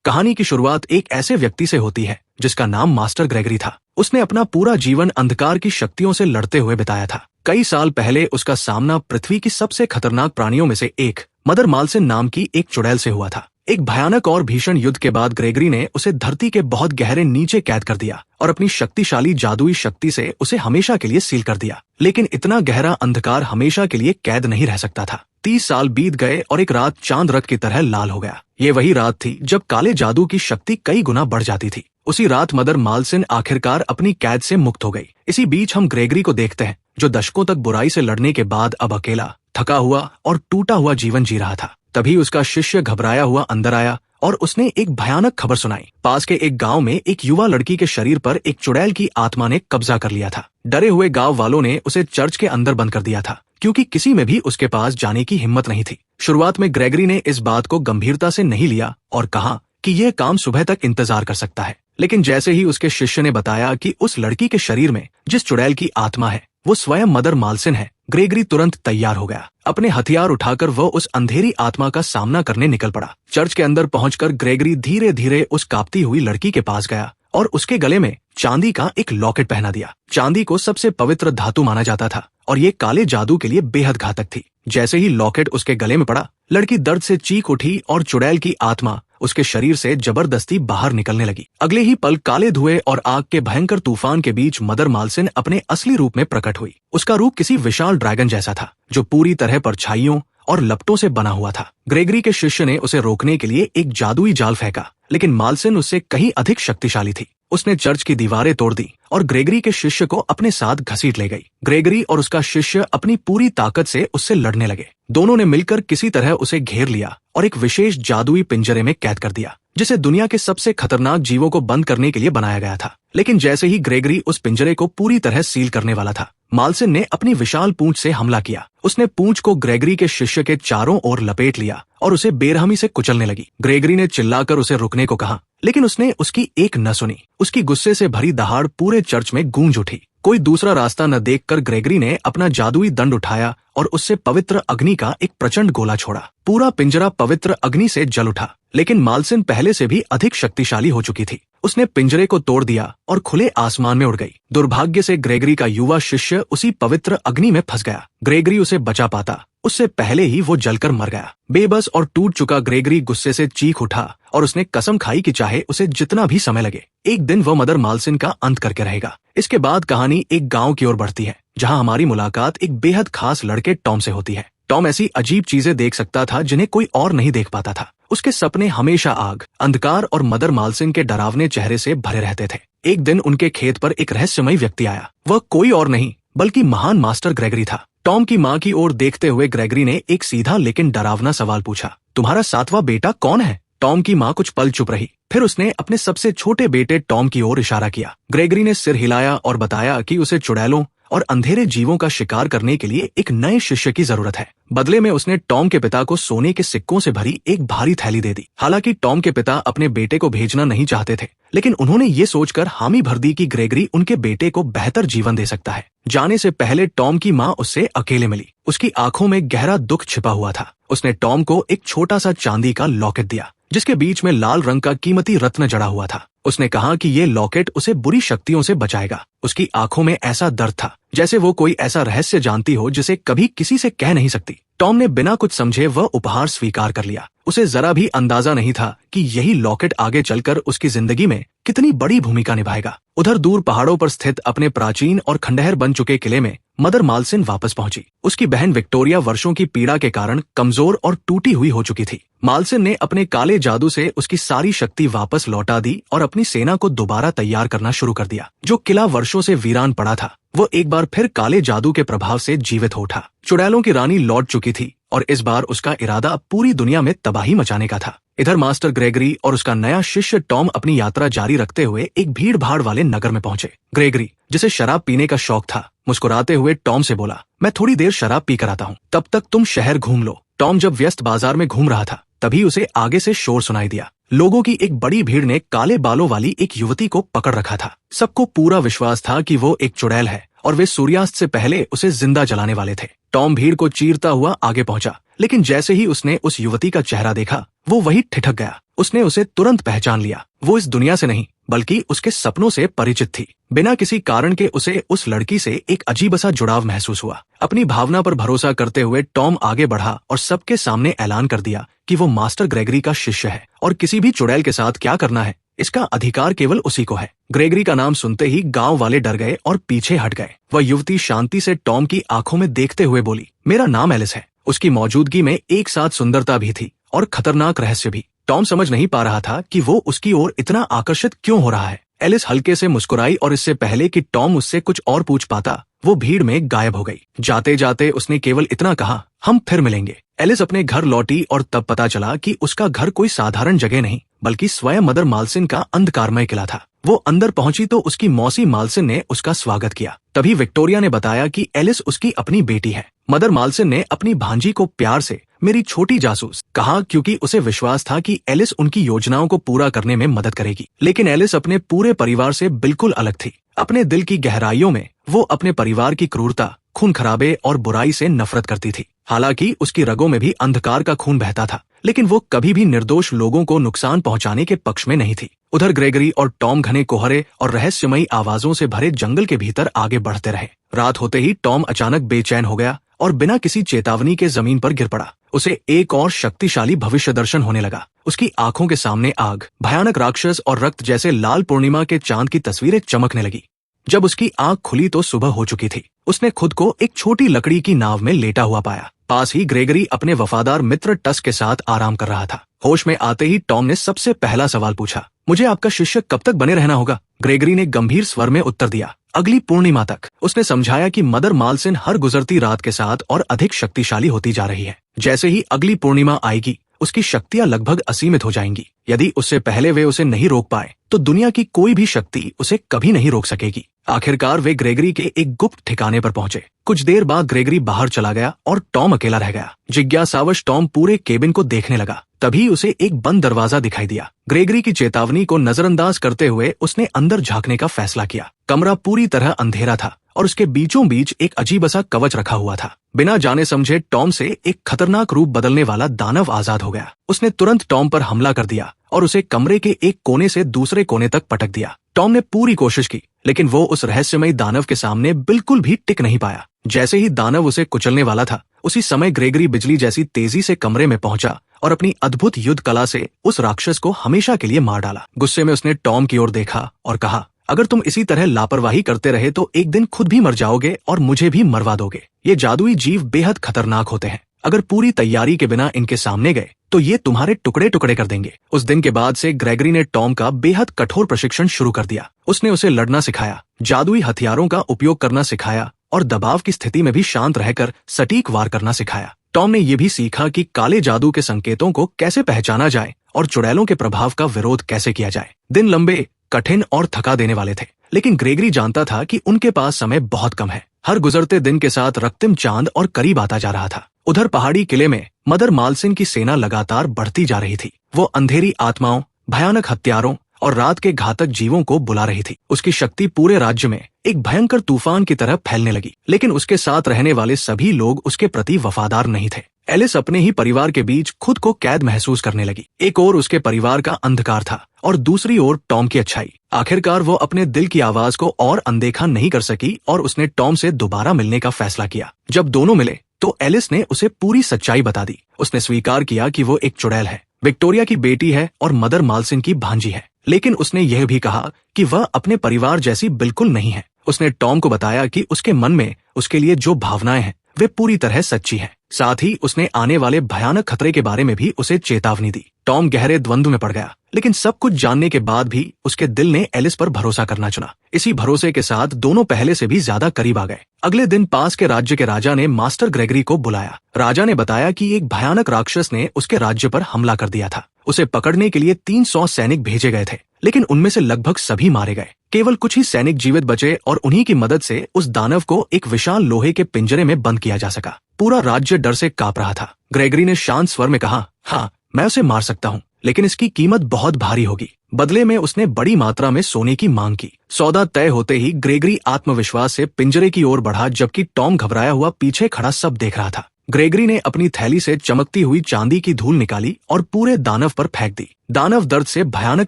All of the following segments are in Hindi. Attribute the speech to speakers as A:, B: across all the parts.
A: कहानी की शुरुआत एक ऐसे व्यक्ति से होती है जिसका नाम मास्टर ग्रेगरी था। उसने अपना पूरा जीवन अंधकार की शक्तियों से लड़ते हुए बिताया था। कई साल पहले उसका सामना पृथ्वी की सबसे खतरनाक प्राणियों में से एक मदर मालसिन नाम की एक चुड़ैल से हुआ था। एक भयानक और भीषण युद्ध के बाद ग्रेगरी ने उसे धरती के बहुत गहरे नीचे कैद कर दिया और अपनी शक्तिशाली जादुई शक्ति से उसे हमेशा के लिए सील कर दिया। लेकिन इतना गहरा अंधकार हमेशा के लिए कैद नहीं रह सकता था। 30 साल बीत गए और एक रात चांद रात की तरह लाल हो गया। ये वही रात थी जब काले जादू की शक्ति कई गुना बढ़ जाती थी। उसी रात मदर मालसिन आखिरकार अपनी कैद से मुक्त हो गई। इसी बीच हम ग्रेगरी को देखते हैं जो दशकों तक बुराई से लड़ने के बाद अब अकेला, थका हुआ और टूटा हुआ जीवन जी रहा था। तभी उसका शिष्य घबराया हुआ अंदर आया और उसने एक भयानक खबर सुनाई। पास के एक गांव में एक युवा लड़की के शरीर पर एक चुड़ैल की आत्मा ने कब्जा कर लिया था। डरे हुए गांव वालों ने उसे चर्च के अंदर बंद कर दिया था क्योंकि किसी में भी उसके पास जाने की हिम्मत नहीं थी। शुरुआत में ग्रेगरी ने इस बात को गंभीरता से नहीं लिया और कहा कि यह काम सुबह तक इंतजार कर सकता है। लेकिन जैसे ही उसके शिष्य ने बताया कि उस लड़की के शरीर में जिस चुड़ैल की आत्मा है वो स्वयं मदर मालसिन है, ग्रेगरी तुरंत तैयार हो गया। अपने हथियार उठाकर वह उस अंधेरी आत्मा का सामना करने निकल पड़ा। चर्च के अंदर पहुंचकर ग्रेगरी धीरे धीरे उस कांपती हुई लड़की के पास गया और उसके गले में चांदी का एक लॉकेट पहना दिया। चांदी को सबसे पवित्र धातु माना जाता था और ये काले जादू के लिए बेहद घातक थी। जैसे ही लॉकेट उसके गले में पड़ा, लड़की दर्द से चीख उठी और चुड़ैल की आत्मा उसके शरीर से जबरदस्ती बाहर निकलने लगी। अगले ही पल काले धुएं और आग के भयंकर तूफान के बीच मदर मालसिन अपने असली रूप में प्रकट हुई। उसका रूप किसी विशाल ड्रैगन जैसा था जो पूरी तरह परछाइयों और लपटों से बना हुआ था। ग्रेगरी के शिष्य ने उसे रोकने के लिए एक जादुई जाल फेंका, लेकिन मालसिन उससे कहीं अधिक शक्तिशाली थी। उसने चर्च की दीवारें तोड़ दी और ग्रेगरी के शिष्य को अपने साथ घसीट ले गई। ग्रेगरी और उसका शिष्य अपनी पूरी ताकत से उससे लड़ने लगे। दोनों ने मिलकर किसी तरह उसे घेर लिया और एक विशेष जादुई पिंजरे में कैद कर दिया जिसे दुनिया के सबसे खतरनाक जीवों को बंद करने के लिए बनाया गया था। लेकिन जैसे ही ग्रेगरी उस पिंजरे को पूरी तरह सील करने वाला था, मालसिन ने अपनी विशाल पूंछ से हमला किया। उसने पूंछ को ग्रेगरी के शिष्य के चारों ओर लपेट लिया और उसे बेरहमी से कुचलने लगी। ग्रेगरी ने चिल्लाकर उसे रुकने को कहा, लेकिन उसने उसकी एक न सुनी। उसकी गुस्से से भरी दहाड़ पूरे चर्च में गूंज उठी। कोई दूसरा रास्ता न देखकर ग्रेगरी ने अपना जादुई दंड उठाया और उससे पवित्र अग्नि का एक प्रचंड गोला छोड़ा। पूरा पिंजरा पवित्र अग्नि से जल उठा, लेकिन मालसिन पहले से भी अधिक शक्तिशाली हो चुकी थी। उसने पिंजरे को तोड़ दिया और खुले आसमान में उड़ गई। दुर्भाग्य से ग्रेगरी का युवा शिष्य उसी पवित्र अग्नि में फंस गया। ग्रेगरी उसे बचा पाता, उससे पहले ही वो जलकर मर गया। बेबस और टूट चुका ग्रेगरी गुस्से से चीख उठा और उसने कसम खाई कि चाहे उसे जितना भी समय लगे, एक दिन वह मदर मालसिन का अंत करके रहेगा। इसके बाद कहानी एक गांव की ओर बढ़ती है जहां हमारी मुलाकात एक बेहद खास लड़के टॉम से होती है। टॉम ऐसी अजीब चीजें देख सकता था जिन्हें कोई और नहीं देख पाता था। उसके सपने हमेशा आग, अंधकार और मदर मालसिन के डरावने चेहरे से भरे रहते थे। एक दिन उनके खेत पर एक रहस्यमयी व्यक्ति आया। वह कोई और नहीं बल्कि महान मास्टर ग्रेगरी था। टॉम की माँ की ओर देखते हुए ग्रेगरी ने एक सीधा लेकिन डरावना सवाल पूछा, तुम्हारा 7वां बेटा कौन है? टॉम की माँ कुछ पल चुप रही, फिर उसने अपने सबसे छोटे बेटे टॉम की ओर इशारा किया। ग्रेगरी ने सिर हिलाया और बताया कि उसे चुड़ैलों और अंधेरे जीवों का शिकार करने के लिए एक नए शिष्य की जरूरत है। बदले में उसने टॉम के पिता को सोने के सिक्कों से भरी एक भारी थैली दे दी। हालांकि टॉम के पिता अपने बेटे को भेजना नहीं चाहते थे, लेकिन उन्होंने ये सोचकर हामी भर दी कि ग्रेगरी उनके बेटे को बेहतर जीवन दे सकता है। जाने से पहले टॉम की माँ उससे अकेले मिली। उसकी आंखों में गहरा दुख छिपा हुआ था। उसने टॉम को एक छोटा सा चांदी का लॉकेट दिया जिसके बीच में लाल रंग का कीमती रत्न जड़ा हुआ था। उसने कहा कि ये लॉकेट उसे बुरी शक्तियों से बचाएगा। उसकी आंखों में ऐसा दर्द था जैसे वो कोई ऐसा रहस्य जानती हो जिसे कभी किसी से कह नहीं सकती। टॉम ने बिना कुछ समझे वह उपहार स्वीकार कर लिया। उसे जरा भी अंदाजा नहीं था कि यही लॉकेट आगे चलकर उसकी जिंदगी में कितनी बड़ी भूमिका निभाएगा। उधर दूर पहाड़ों पर स्थित अपने प्राचीन और खंडहर बन चुके किले में मदर मालसिन वापस पहुंची। उसकी बहन विक्टोरिया वर्षों की पीड़ा के कारण कमजोर और टूटी हुई हो चुकी थी। मालसिन ने अपने काले जादू से उसकी सारी शक्ति वापस लौटा दी और अपनी सेना को दोबारा तैयार करना शुरू कर दिया। जो किला वर्षों से वीरान पड़ा था वो एक बार फिर काले जादू के प्रभाव से जीवित हो उठा। चुड़ैलों की रानी लौट चुकी थी और इस बार उसका इरादा पूरी दुनिया में तबाही मचाने का था। इधर मास्टर ग्रेगरी और उसका नया शिष्य टॉम अपनी यात्रा जारी रखते हुए एक भीड़ भाड़ वाले नगर में पहुंचे। ग्रेगरी, जिसे शराब पीने का शौक था, मुस्कुराते हुए टॉम से बोला, मैं थोड़ी देर शराब पी कर आता हूँ, तब तक तुम शहर घूम लो। टॉम जब व्यस्त बाजार में घूम रहा था तभी उसे आगे से शोर सुनाई दिया। लोगों की एक बड़ी भीड़ ने काले बालों वाली एक युवती को पकड़ रखा था। सबको पूरा विश्वास था कि वो एक चुड़ैल है और वे सूर्यास्त से पहले उसे जिंदा जलाने वाले थे। टॉम भीड़ को चीरता हुआ आगे पहुंचा, लेकिन जैसे ही उसने उस युवती का चेहरा देखा, वो वही ठिठक गया। उसने उसे तुरंत पहचान लिया। वो इस दुनिया से नहीं बल्कि उसके सपनों से परिचित थी। बिना किसी कारण के उसे उस लड़की से एक अजीब सा जुड़ाव महसूस हुआ। अपनी भावना पर भरोसा करते हुए टॉम आगे बढ़ा और सबके सामने ऐलान कर दिया कि वो मास्टर ग्रेगरी का शिष्य है और किसी भी चुड़ैल के साथ क्या करना है, इसका अधिकार केवल उसी को है। ग्रेगरी का नाम सुनते ही गांव वाले डर गए और पीछे हट गए। वह युवती शांति से टॉम की आंखों में देखते हुए बोली, मेरा नाम एलिस है। उसकी मौजूदगी में एक साथ सुंदरता भी थी और खतरनाक रहस्य भी। टॉम समझ नहीं पा रहा था कि वो उसकी ओर इतना आकर्षित क्यों हो रहा है। एलिस हल्के से मुस्कुराई और इससे पहले कि टॉम उससे कुछ और पूछ पाता, वो भीड़ में गायब हो गई। जाते जाते उसने केवल इतना कहा, हम फिर मिलेंगे। एलिस अपने घर लौटी और तब पता चला कि उसका घर कोई साधारण जगह नहीं बल्कि स्वयं मदर मालसिन का अंधकारमय किला था। वो अंदर पहुंची तो उसकी मौसी मालसिन ने उसका स्वागत किया। तभी विक्टोरिया ने बताया कि एलिस उसकी अपनी बेटी है। मदर मालसिन ने अपनी भांजी को प्यार से मेरी छोटी जासूस कहा, क्योंकि उसे विश्वास था कि एलिस उनकी योजनाओं को पूरा करने में मदद करेगी। लेकिन एलिस अपने पूरे परिवार से बिल्कुल अलग थी। अपने दिल की गहराइयों में वो अपने परिवार की क्रूरता, खून खराबे और बुराई से नफरत करती थी। हालांकि उसकी रगों में भी अंधकार का खून बहता था, लेकिन वो कभी भी निर्दोष लोगों को नुकसान पहुंचाने के पक्ष में नहीं थी। उधर ग्रेगरी और टॉम घने कोहरे और रहस्यमयी आवाजों से भरे जंगल के भीतर आगे बढ़ते रहे। रात होते ही टॉम अचानक बेचैन हो गया और बिना किसी चेतावनी के जमीन पर गिर पड़ा। उसे एक और शक्तिशाली भविष्य दर्शन होने लगा। उसकी आंखों के सामने आग, भयानक राक्षस और रक्त जैसे लाल पूर्णिमा के चांद की तस्वीरें चमकने लगी। जब उसकी आंख खुली तो सुबह हो चुकी थी। उसने खुद को एक छोटी लकड़ी की नाव में लेटा हुआ पाया। पास ही ग्रेगरी अपने वफादार मित्र टस के साथ आराम कर रहा था। होश में आते ही टॉम ने सबसे पहला सवाल पूछा, मुझे आपका शिष्य कब तक बने रहना होगा? ग्रेगरी ने गंभीर स्वर में उत्तर दिया, अगली पूर्णिमा तक। उसने समझाया कि मदर मालसिन हर गुजरती रात के साथ और अधिक शक्तिशाली होती जा रही है। जैसे ही अगली पूर्णिमा आएगी, उसकी शक्तियां लगभग असीमित हो जाएंगी। यदि उससे पहले वे उसे नहीं रोक पाए तो दुनिया की कोई भी शक्ति उसे कभी नहीं रोक सकेगी। आखिरकार वे ग्रेगरी के एक गुप्त ठिकाने पर पहुंचे। कुछ देर बाद ग्रेगरी बाहर चला गया और टॉम अकेला रह गया। जिज्ञासावश टॉम पूरे केबिन को देखने लगा। तभी उसे एक बंद दरवाजा दिखाई दिया। ग्रेगरी की चेतावनी को नजरअंदाज करते हुए उसने अंदर झांकने का फैसला किया। कमरा पूरी तरह अंधेरा था और उसके बीचों बीच एक अजीब सा कवच रखा हुआ था। बिना जाने समझे टॉम से एक खतरनाक रूप बदलने वाला दानव आजाद हो गया। उसने तुरंत टॉम पर हमला कर दिया और उसे कमरे के एक कोने से दूसरे कोने तक पटक दिया। टॉम ने पूरी कोशिश की, लेकिन वो उस रहस्यमयी दानव के सामने बिल्कुल भी टिक नहीं पाया। जैसे ही दानव उसे कुचलने वाला था, उसी समय ग्रेगरी बिजली जैसी तेजी से कमरे में पहुंचा और अपनी अद्भुत युद्ध कला से उस राक्षस को हमेशा के लिए मार डाला। गुस्से में उसने टॉम की ओर देखा और कहा, अगर तुम इसी तरह लापरवाही करते रहे तो एक दिन खुद भी मर जाओगे और मुझे भी मरवा दोगे। ये जादुई जीव बेहद खतरनाक होते हैं। अगर पूरी तैयारी के बिना इनके सामने गए तो ये तुम्हारे टुकड़े टुकड़े कर देंगे। उस दिन के बाद से ग्रेगरी ने टॉम का बेहद कठोर प्रशिक्षण शुरू कर दिया। उसने उसे लड़ना सिखाया, जादुई हथियारों का उपयोग करना सिखाया और दबाव की स्थिति में भी शांत रहकर सटीक वार करना सिखाया। टॉम ने यह भी सीखा कि काले जादू के संकेतों को कैसे पहचाना जाए और चुड़ैलों के प्रभाव का विरोध कैसे किया जाए। दिन लंबे, कठिन और थका देने वाले थे, लेकिन ग्रेगरी जानता था कि उनके पास समय बहुत कम है। हर गुजरते दिन के साथ रक्तिम चांद और करीब आता जा रहा था। उधर पहाड़ी किले में मदर मालसिन की सेना लगातार बढ़ती जा रही थी। वो अंधेरी आत्माओं, भयानक हत्यारों और रात के घातक जीवों को बुला रही थी। उसकी शक्ति पूरे राज्य में एक भयंकर तूफान की तरह फैलने लगी, लेकिन उसके साथ रहने वाले सभी लोग उसके प्रति वफादार नहीं थे। एलिस अपने ही परिवार के बीच खुद को कैद महसूस करने लगी। एक ओर उसके परिवार का अंधकार था और दूसरी ओर टॉम की अच्छाई। आखिरकार वो अपने दिल की आवाज को और अनदेखा नहीं कर सकी और उसने टॉम से दोबारा मिलने का फैसला किया। जब दोनों मिले तो एलिस ने उसे पूरी सच्चाई बता दी। उसने स्वीकार किया कि वो एक चुड़ैल है, विक्टोरिया की बेटी है और मदर मालसिन की भांजी है, लेकिन उसने यह भी कहा कि वह अपने परिवार जैसी बिल्कुल नहीं है। उसने टॉम को बताया कि उसके मन में उसके लिए जो भावनाएं हैं वे पूरी तरह सच्ची हैं। साथ ही उसने आने वाले भयानक खतरे के बारे में भी उसे चेतावनी दी। टॉम गहरे द्वंद्व में पड़ गया, लेकिन सब कुछ जानने के बाद भी उसके दिल ने एलिस पर भरोसा करना चुना। इसी भरोसे के साथ दोनों पहले से भी ज्यादा करीब आ गए। अगले दिन पास के राज्य के राजा ने मास्टर ग्रेगरी को बुलाया। राजा ने बताया कि एक भयानक राक्षस ने उसके राज्य पर हमला कर दिया था। उसे पकड़ने के लिए 300 सैनिक भेजे गए थे, लेकिन उनमें से लगभग सभी मारे गए। केवल कुछ ही सैनिक जीवित बचे और उन्हीं की मदद से उस दानव को एक विशाल लोहे के पिंजरे में बंद किया जा सका। पूरा राज्य डर से कांप रहा था। ग्रेगरी ने शांत स्वर में कहा, हाँ, मैं उसे मार सकता हूँ, लेकिन इसकी कीमत बहुत भारी होगी। बदले में उसने बड़ी मात्रा में सोने की मांग की। सौदा तय होते ही ग्रेगरी आत्मविश्वास से पिंजरे की ओर बढ़ा, जबकि टॉम घबराया हुआ पीछे खड़ा सब देख रहा था। ग्रेगरी ने अपनी थैली से चमकती हुई चांदी की धूल निकाली और पूरे दानव पर फेंक दी। दानव दर्द से भयानक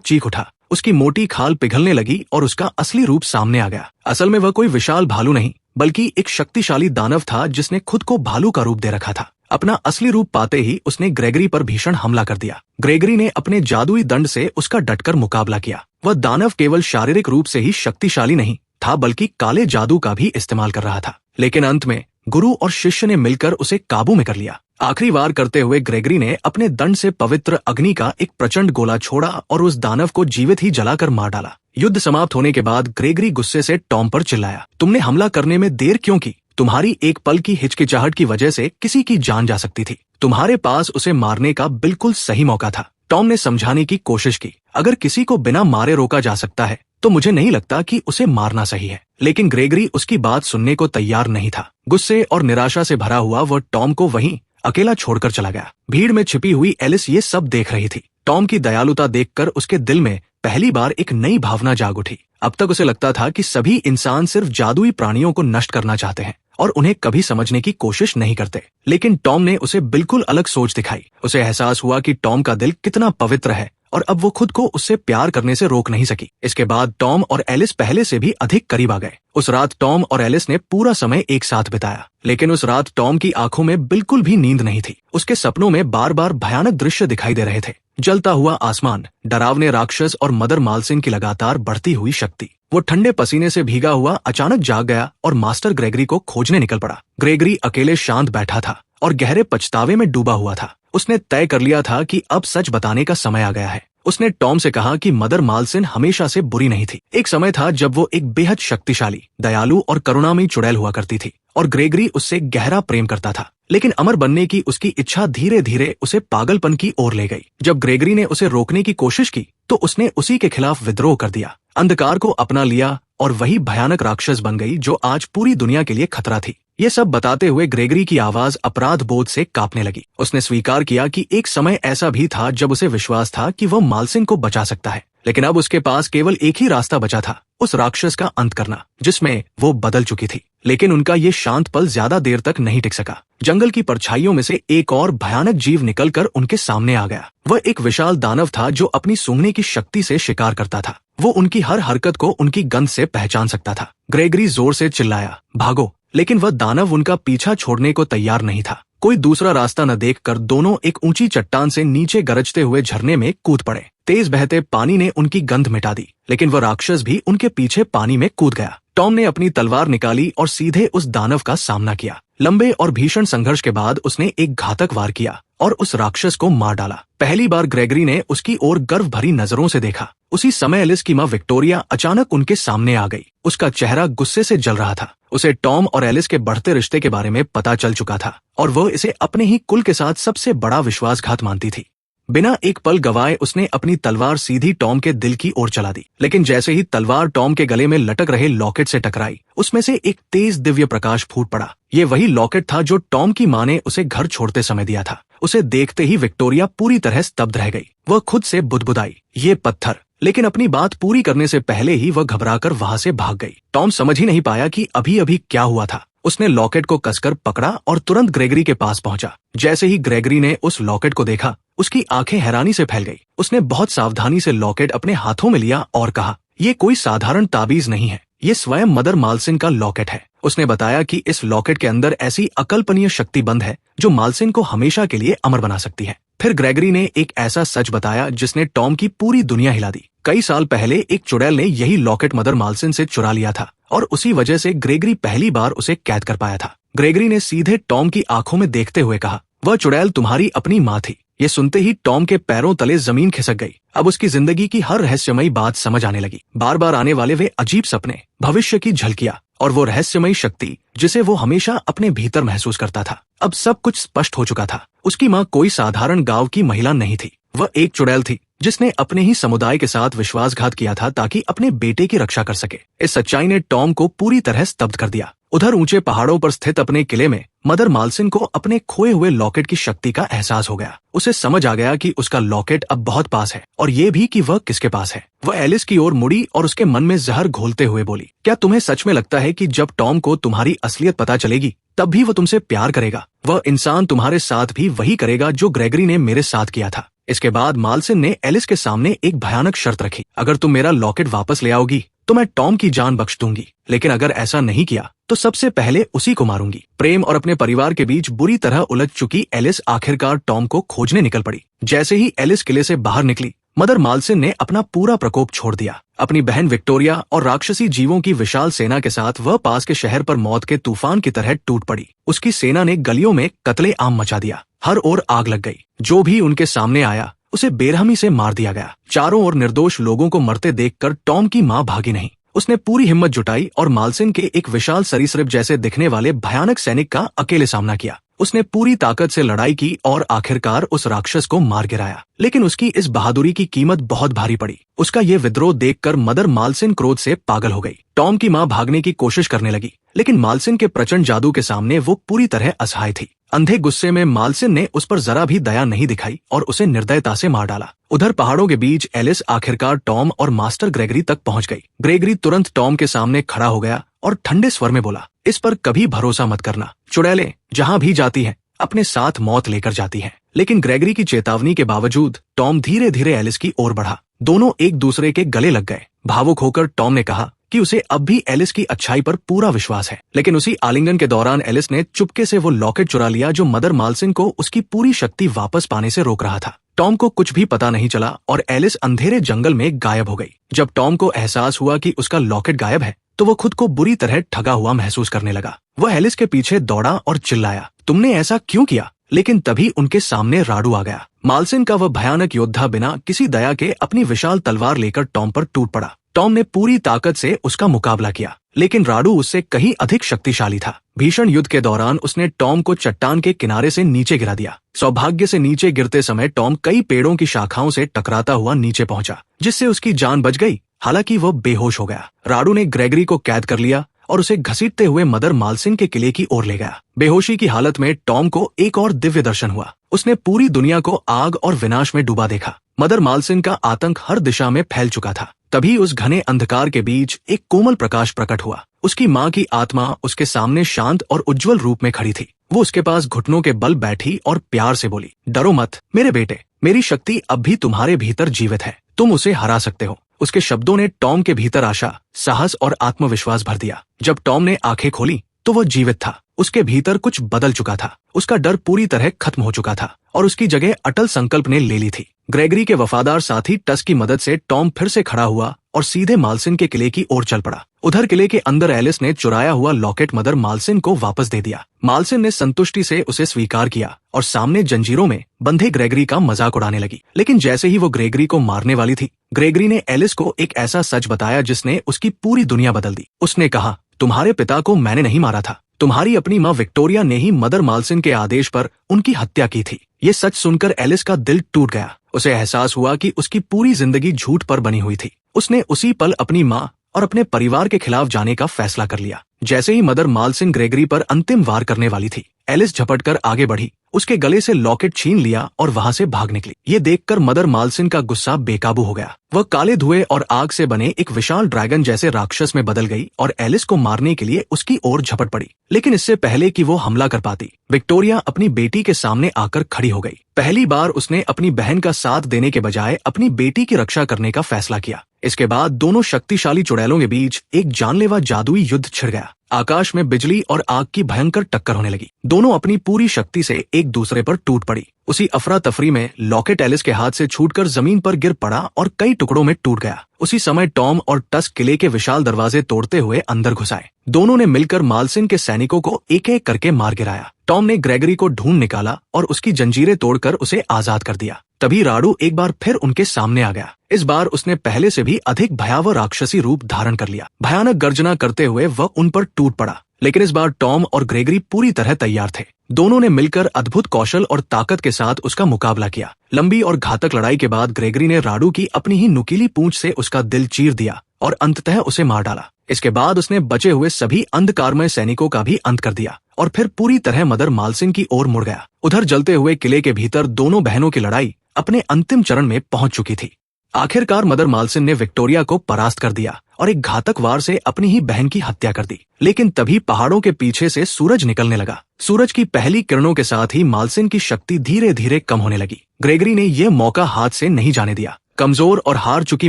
A: चीख उठा। उसकी मोटी खाल पिघलने लगी और उसका असली रूप सामने आ गया। असल में वह कोई विशाल भालू नहीं, बल्कि एक शक्तिशाली दानव था जिसने खुद को भालू का रूप दे रखा था। अपना असली रूप पाते ही उसने ग्रेगरी पर भीषण हमला कर दिया। ग्रेगरी ने अपने जादुई दंड से उसका डटकर मुकाबला किया। वह दानव केवल शारीरिक रूप से ही शक्तिशाली नहीं था, बल्कि काले जादू का भी इस्तेमाल कर रहा था। लेकिन अंत में गुरु और शिष्य ने मिलकर उसे काबू में कर लिया। आखिरी वार करते हुए ग्रेगरी ने अपने दंड से पवित्र अग्नि का एक प्रचंड गोला छोड़ा और उस दानव को जीवित ही जलाकर मार डाला। युद्ध समाप्त होने के बाद ग्रेगरी गुस्से से टॉम पर चिल्लाया, तुमने हमला करने में देर क्यों की? तुम्हारी एक पल की हिचकिचाहट की वजह से किसी की जान जा सकती थी। तुम्हारे पास उसे मारने का बिल्कुल सही मौका था। टॉम ने समझाने की कोशिश की, अगर किसी को बिना मारे रोका जा सकता है तो मुझे नहीं लगता कि उसे मारना सही है। लेकिन ग्रेगरी उसकी बात सुनने को तैयार नहीं था। गुस्से और निराशा से भरा हुआ वह टॉम को वहीं अकेला छोड़कर चला गया। भीड़ में छिपी हुई एलिस ये सब देख रही थी। टॉम की दयालुता देखकर उसके दिल में पहली बार एक नई भावना जाग उठी। अब तक उसे लगता था कि सभी इंसान सिर्फ जादुई प्राणियों को नष्ट करना चाहते हैं और उन्हें कभी समझने की कोशिश नहीं करते। लेकिन टॉम ने उसे बिल्कुल अलग सोच दिखाई। उसे एहसास हुआ कि टॉम का दिल कितना पवित्र है और अब वो खुद को उससे प्यार करने से रोक नहीं सकी। इसके बाद टॉम और एलिस पहले से भी अधिक करीब आ गए। उस रात टॉम और एलिस ने पूरा समय एक साथ बिताया। लेकिन उस रात टॉम की आंखों में बिल्कुल भी नींद नहीं थी। उसके सपनों में बार बार भयानक दृश्य दिखाई दे रहे थे। जलता हुआ आसमान, डरावने राक्षस और मदर मालसिन की लगातार बढ़ती हुई शक्ति। वो ठंडे पसीने से भीगा हुआ अचानक जाग गया और मास्टर ग्रेगरी को खोजने निकल पड़ा। ग्रेगरी अकेले शांत बैठा था और गहरे पछतावे में डूबा हुआ था। उसने तय कर लिया था कि अब सच बताने का समय आ गया है। उसने टॉम से कहा कि मदर मालसिन हमेशा से बुरी नहीं थी। एक समय था जब वो एक बेहद शक्तिशाली, दयालु और करुणामयी चुड़ैल हुआ करती थी और ग्रेगरी उससे गहरा प्रेम करता था। लेकिन अमर बनने की उसकी इच्छा धीरे धीरे उसे पागलपन की ओर ले गई। जब ग्रेगरी ने उसे रोकने की कोशिश की तो उसने उसी के खिलाफ विद्रोह कर दिया, अंधकार को अपना लिया और वही भयानक राक्षस बन गई जो आज पूरी दुनिया के लिए खतरा थी। ये सब बताते हुए ग्रेगरी की आवाज अपराध बोध से कांपने लगी। उसने स्वीकार किया कि एक समय ऐसा भी था जब उसे विश्वास था कि वह मालसिन को बचा सकता है। लेकिन अब उसके पास केवल एक ही रास्ता बचा था, उस राक्षस का अंत करना जिसमें वो बदल चुकी थी। लेकिन उनका ये शांत पल ज्यादा देर तक नहीं टिक सका। जंगल की परछाइयों में से एक और भयानक जीव निकलकर उनके सामने आ गया। वह एक विशाल दानव था जो अपनी सूंघने की शक्ति से शिकार करता था। वो उनकी हर हरकत को उनकी गंध से पहचान सकता था। ग्रेगरी जोर से चिल्लाया, भागो! लेकिन वह दानव उनका पीछा छोड़ने को तैयार नहीं था। कोई दूसरा रास्ता न देखकर दोनों एक ऊंची चट्टान से नीचे गरजते हुए झरने में कूद पड़े। तेज बहते पानी ने उनकी गंध मिटा दी, लेकिन वह राक्षस भी उनके पीछे पानी में कूद गया। टॉम ने अपनी तलवार निकाली और सीधे उस दानव का सामना किया। लंबे और भीषण संघर्ष के बाद उसने एक घातक वार किया और उस राक्षस को मार डाला। पहली बार ग्रेगरी ने उसकी ओर गर्व भरी नजरों से देखा। उसी समय एलिस की माँ विक्टोरिया अचानक उनके सामने आ गई। उसका चेहरा गुस्से से जल रहा था। उसे टॉम और एलिस के बढ़ते रिश्ते के बारे में पता चल चुका था और वह इसे अपने ही कुल के साथ सबसे बड़ा विश्वासघात मानती थी। बिना एक पल गवाए उसने अपनी तलवार सीधी टॉम के दिल की ओर चला दी। लेकिन जैसे ही तलवार टॉम के गले में लटक रहे लॉकेट से टकराई, उसमें से एक तेज दिव्य प्रकाश फूट पड़ा। ये वही लॉकेट था जो टॉम की माँ ने उसे घर छोड़ते समय दिया था। उसे देखते ही विक्टोरिया पूरी तरह स्तब्ध रह गई। वह खुद से बुदबुदाई, ये पत्थर। लेकिन अपनी बात पूरी करने से पहले ही वह घबराकर वहां से भाग गई। टॉम समझ ही नहीं पाया कि अभी अभी क्या हुआ था। उसने लॉकेट को कसकर पकड़ा और तुरंत ग्रेगरी के पास पहुंचा। जैसे ही ग्रेगरी ने उस लॉकेट को देखा, उसकी आंखें हैरानी से फैल गई। उसने बहुत सावधानी से लॉकेट अपने हाथों में लिया और कहा, ये कोई साधारण ताबीज नहीं है, ये स्वयं मदर मालसिन का लॉकेट है। उसने बताया कि इस लॉकेट के अंदर ऐसी अकल्पनीय शक्ति बंद है जो मालसिन को हमेशा के लिए अमर बना सकती है। फिर ग्रेगरी ने एक ऐसा सच बताया जिसने टॉम की पूरी दुनिया हिला दी। कई साल पहले एक चुड़ैल ने यही लॉकेट मदर मालसिन से चुरा लिया था और उसी वजह से ग्रेगरी पहली बार उसे कैद कर पाया था। ग्रेगरी ने सीधे टॉम की आंखों में देखते हुए कहा, वह चुड़ैल तुम्हारी अपनी माँ थी। ये सुनते ही टॉम के पैरों तले जमीन खिसक गई। अब उसकी जिंदगी की हर रहस्यमयी बात समझ आने लगी। बार बार आने वाले वे अजीब सपने, भविष्य की झलकियां और वो रहस्यमयी शक्ति जिसे वो हमेशा अपने भीतर महसूस करता था। अब सब कुछ स्पष्ट हो चुका था। उसकी माँ कोई साधारण गांव की महिला नहीं थी। वह एक चुड़ैल थी जिसने अपने ही समुदाय के साथ विश्वासघात किया था ताकि अपने बेटे की रक्षा कर सके। इस सच्चाई ने टॉम को पूरी तरह स्तब्ध कर दिया। उधर ऊंचे पहाड़ों पर स्थित अपने किले में मदर मालसिन को अपने खोए हुए लॉकेट की शक्ति का एहसास हो गया। उसे समझ आ गया कि उसका लॉकेट अब बहुत पास है और ये भी कि वह किसके पास है। वह एलिस की ओर मुड़ी और उसके मन में जहर घोलते हुए बोली, क्या तुम्हें सच में लगता है कि जब टॉम को तुम्हारी असलियत पता चलेगी तब भी वो तुमसे प्यार करेगा। वह इंसान तुम्हारे साथ भी वही करेगा जो ग्रेगरी ने मेरे साथ किया था। इसके बाद माल्सिन ने एलिस के सामने एक भयानक शर्त रखी। अगर तुम मेरा लॉकेट वापस ले आओगी तो मैं टॉम की जान बख्श दूंगी, लेकिन अगर ऐसा नहीं किया तो सबसे पहले उसी को मारूंगी। प्रेम और अपने परिवार के बीच बुरी तरह उलझ चुकी एलिस आखिरकार टॉम को खोजने निकल पड़ी। जैसे ही एलिस किले से बाहर निकली, मदर माल्सिन ने अपना पूरा प्रकोप छोड़ दिया। अपनी बहन विक्टोरिया और राक्षसी जीवों की विशाल सेना के साथ वह पास के शहर पर मौत के तूफान की तरह टूट पड़ी। उसकी सेना ने गलियों में कत्ले-आम मचा दिया। हर ओर आग लग गई। जो भी उनके सामने आया उसे बेरहमी से मार दिया गया। चारों ओर निर्दोष लोगों को मरते देखकर टॉम की मां भागी नहीं। उसने पूरी हिम्मत जुटाई और माल्सिन के एक विशाल सरीसृप जैसे दिखने वाले भयानक सैनिक का अकेले सामना किया। उसने पूरी ताकत से लड़ाई की और आखिरकार उस राक्षस को मार गिराया। लेकिन उसकी इस बहादुरी की कीमत बहुत भारी पड़ी। उसका ये विद्रोह देखकर मदर माल्सिन क्रोध से पागल हो गई। टॉम की मां भागने की कोशिश करने लगी, लेकिन माल्सिन के प्रचंड जादू के सामने वो पूरी तरह असहाय थी। अंधे गुस्से में माल्सिन ने उस पर जरा भी दया नहीं दिखाई और उसे निर्दयता से मार डाला। उधर पहाड़ों के बीच एलिस आखिरकार टॉम और मास्टर ग्रेगरी तक पहुंच गई। ग्रेगरी तुरंत टॉम के सामने खड़ा हो गया और ठंडे स्वर में बोला, इस पर कभी भरोसा मत करना। चुड़ैलें जहां भी जाती हैं अपने साथ मौत लेकर जाती हैं। लेकिन ग्रेगरी की चेतावनी के बावजूद टॉम धीरे धीरे एलिस की ओर बढ़ा। दोनों एक दूसरे के गले लग गए। भावुक होकर टॉम ने कहा कि उसे अब भी एलिस की अच्छाई पर पूरा विश्वास है। लेकिन उसी आलिंगन के दौरान एलिस ने चुपके से वो लॉकेट चुरा लिया जो मदर माल्सिन को उसकी पूरी शक्ति वापस पाने से रोक रहा था। टॉम को कुछ भी पता नहीं चला और एलिस अंधेरे जंगल में गायब हो गई। जब टॉम को एहसास हुआ कि उसका लॉकेट गायब है तो वो खुद को बुरी तरह ठगा हुआ महसूस करने लगा। वह एलिस के पीछे दौड़ा और चिल्लाया, तुमने ऐसा क्यों किया? लेकिन तभी उनके सामने राडू आ गया। माल्सिन का वह भयानक योद्धा बिना किसी दया के अपनी विशाल तलवार लेकर टॉम पर टूट पड़ा। टॉम ने पूरी ताकत से उसका मुकाबला किया, लेकिन राडू उससे कहीं अधिक शक्तिशाली था। भीषण युद्ध के दौरान उसने टॉम को चट्टान के किनारे से नीचे गिरा दिया। सौभाग्य से नीचे गिरते समय टॉम कई पेड़ों की शाखाओं से टकराता हुआ नीचे पहुंचा, जिससे उसकी जान बच गई। हालांकि वह बेहोश हो गया। राडू ने ग्रेगरी को कैद कर लिया और उसे घसीटते हुए मदर माल्सिन के किले की ओर ले गया। बेहोशी की हालत में टॉम को एक और दिव्य दर्शन हुआ। उसने पूरी दुनिया को आग और विनाश में डूबा देखा। मदर माल्सिन का आतंक हर दिशा में फैल चुका था। तभी उस घने अंधकार के बीच एक कोमल प्रकाश प्रकट हुआ। उसकी माँ की आत्मा उसके सामने शांत और उज्जवल रूप में खड़ी थी। वो उसके पास घुटनों के बल बैठी और प्यार से बोली, डरो मत मेरे बेटे, मेरी शक्ति अब भी तुम्हारे भीतर जीवित है, तुम उसे हरा सकते हो। उसके शब्दों ने टॉम के भीतर आशा, साहस और आत्मविश्वास भर दिया। जब टॉम ने आंखें खोली तो वह जीवित था। उसके भीतर कुछ बदल चुका था। उसका डर पूरी तरह खत्म हो चुका था और उसकी जगह अटल संकल्प ने ले ली थी। ग्रेगरी के वफादार साथी टस की मदद से टॉम फिर से खड़ा हुआ और सीधे माल्सिन के किले की ओर चल पड़ा। उधर किले के अंदर एलिस ने चुराया हुआ लॉकेट मदर माल्सिन को वापस दे दिया। माल्सिन ने संतुष्टि से उसे स्वीकार किया और सामने जंजीरों में बंधे ग्रेगरी का मजाक उड़ाने लगी। लेकिन जैसे ही वो ग्रेगरी को मारने वाली थी, ग्रेगरी ने एलिस को एक ऐसा सच बताया जिसने उसकी पूरी दुनिया बदल दी। उसने कहा, तुम्हारे पिता को मैंने नहीं मारा था, तुम्हारी अपनी माँ विक्टोरिया ने ही मदर माल्सिन के आदेश पर उनकी हत्या की थी। ये सच सुनकर एलिस का दिल टूट गया। उसे एहसास हुआ कि उसकी पूरी जिंदगी झूठ पर बनी हुई थी। उसने उसी पल अपनी माँ और अपने परिवार के खिलाफ जाने का फैसला कर लिया। जैसे ही मदर माल्सिन ग्रेगरी पर अंतिम वार करने वाली थी, एलिस झपटकर आगे बढ़ी, उसके गले से लॉकेट छीन लिया और वहां से भाग निकली। ये देखकर मदर माल्सिन का गुस्सा बेकाबू हो गया। वह काले धुएं और आग से बने एक विशाल ड्रैगन जैसे राक्षस में बदल गई और एलिस को मारने के लिए उसकी ओर झपट पड़ी। लेकिन इससे पहले कि वो हमला कर पाती, विक्टोरिया अपनी बेटी के सामने आकर खड़ी हो गई। पहली बार उसने अपनी बहन का साथ देने के बजाय अपनी बेटी की रक्षा करने का फैसला किया। इसके बाद दोनों शक्तिशाली चुड़ैलों के बीच एक जानलेवा जादुई युद्ध छिड़ गया। आकाश में बिजली और आग की भयंकर टक्कर होने लगी। दोनों अपनी पूरी शक्ति से एक दूसरे पर टूट पड़ी। उसी अफरा तफरी में लॉकेट एलिस के हाथ से छूटकर जमीन पर गिर पड़ा और कई टुकड़ों में टूट गया। उसी समय टॉम और टस किले के विशाल दरवाजे तोड़ते हुए अंदर घुस आए। दोनों ने मिलकर माल्सिन के सैनिकों को एक एक करके मार गिराया। टॉम ने ग्रेगरी को ढूंढ निकाला और उसकी जंजीरें तोड़कर उसे आजाद कर दिया। तभी राडू एक बार फिर उनके सामने आ गया। इस बार उसने पहले से भी अधिक भयावह राक्षसी रूप धारण कर लिया। भयानक गर्जना करते हुए वह उन पर टूट पड़ा। लेकिन इस बार टॉम और ग्रेगरी पूरी तरह तैयार थे। दोनों ने मिलकर अद्भुत कौशल और ताकत के साथ उसका मुकाबला किया। लंबी और घातक लड़ाई के बाद ग्रेगरी ने राडू की अपनी ही नुकीली पूंछ से उसका दिल चीर दिया और अंततः उसे मार डाला। इसके बाद उसने बचे हुए सभी अंधकारमय सैनिकों का भी अंत कर दिया और फिर पूरी तरह मदर माल्सिन की ओर मुड़ गया। उधर जलते हुए किले के भीतर दोनों बहनों की लड़ाई अपने अंतिम चरण में पहुंच चुकी थी। आखिरकार मदर मालसिन ने विक्टोरिया को परास्त कर दिया और एक घातक वार से अपनी ही बहन की हत्या कर दी। लेकिन तभी पहाड़ों के पीछे से सूरज निकलने लगा। सूरज की पहली किरणों के साथ ही मालसिन की शक्ति धीरे धीरे कम होने लगी। ग्रेगरी ने यह मौका हाथ से नहीं जाने दिया। कमजोर और हार चुकी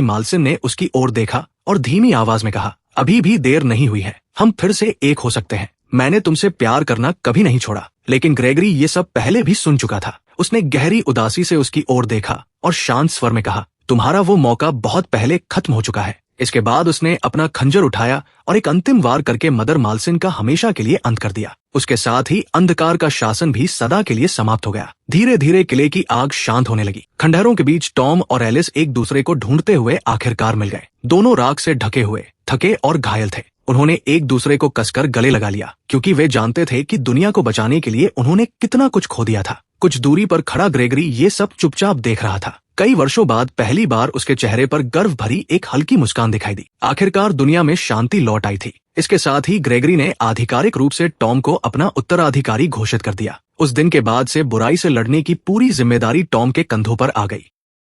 A: मालसिन ने उसकी ओर देखा और धीमी आवाज में कहा, अभी भी देर नहीं हुई है, हम फिर से एक हो सकते हैं। मैंने तुमसे प्यार करना कभी नहीं छोड़ा। लेकिन ग्रेगरी ये सब पहले भी सुन चुका था। उसने गहरी उदासी से उसकी ओर देखा और शांत स्वर में कहा, तुम्हारा वो मौका बहुत पहले खत्म हो चुका है। इसके बाद उसने अपना खंजर उठाया और एक अंतिम वार करके मदर मालसिन का हमेशा के लिए अंत कर दिया। उसके साथ ही अंधकार का शासन भी सदा के लिए समाप्त हो गया। धीरे धीरे किले की आग शांत होने लगी। खंडहरों के बीच टॉम और एलिस एक दूसरे को ढूंढते हुए आखिरकार मिल गए। दोनों राख से ढके हुए, थके और घायल थे। उन्होंने एक दूसरे को कसकर गले लगा लिया, क्योंकि वे जानते थे कि दुनिया को बचाने के लिए उन्होंने कितना कुछ खो दिया था। कुछ दूरी पर खड़ा ग्रेगरी ये सब चुपचाप देख रहा था। कई वर्षों बाद पहली बार उसके चेहरे पर गर्व भरी एक हल्की मुस्कान दिखाई दी। आखिरकार दुनिया में शांति लौट आई थी। इसके साथ ही ग्रेगरी ने आधिकारिक रूप से टॉम को अपना उत्तराधिकारी घोषित कर दिया। उस दिन के बाद से बुराई से लड़ने की पूरी जिम्मेदारी टॉम के कंधों पर आ गई।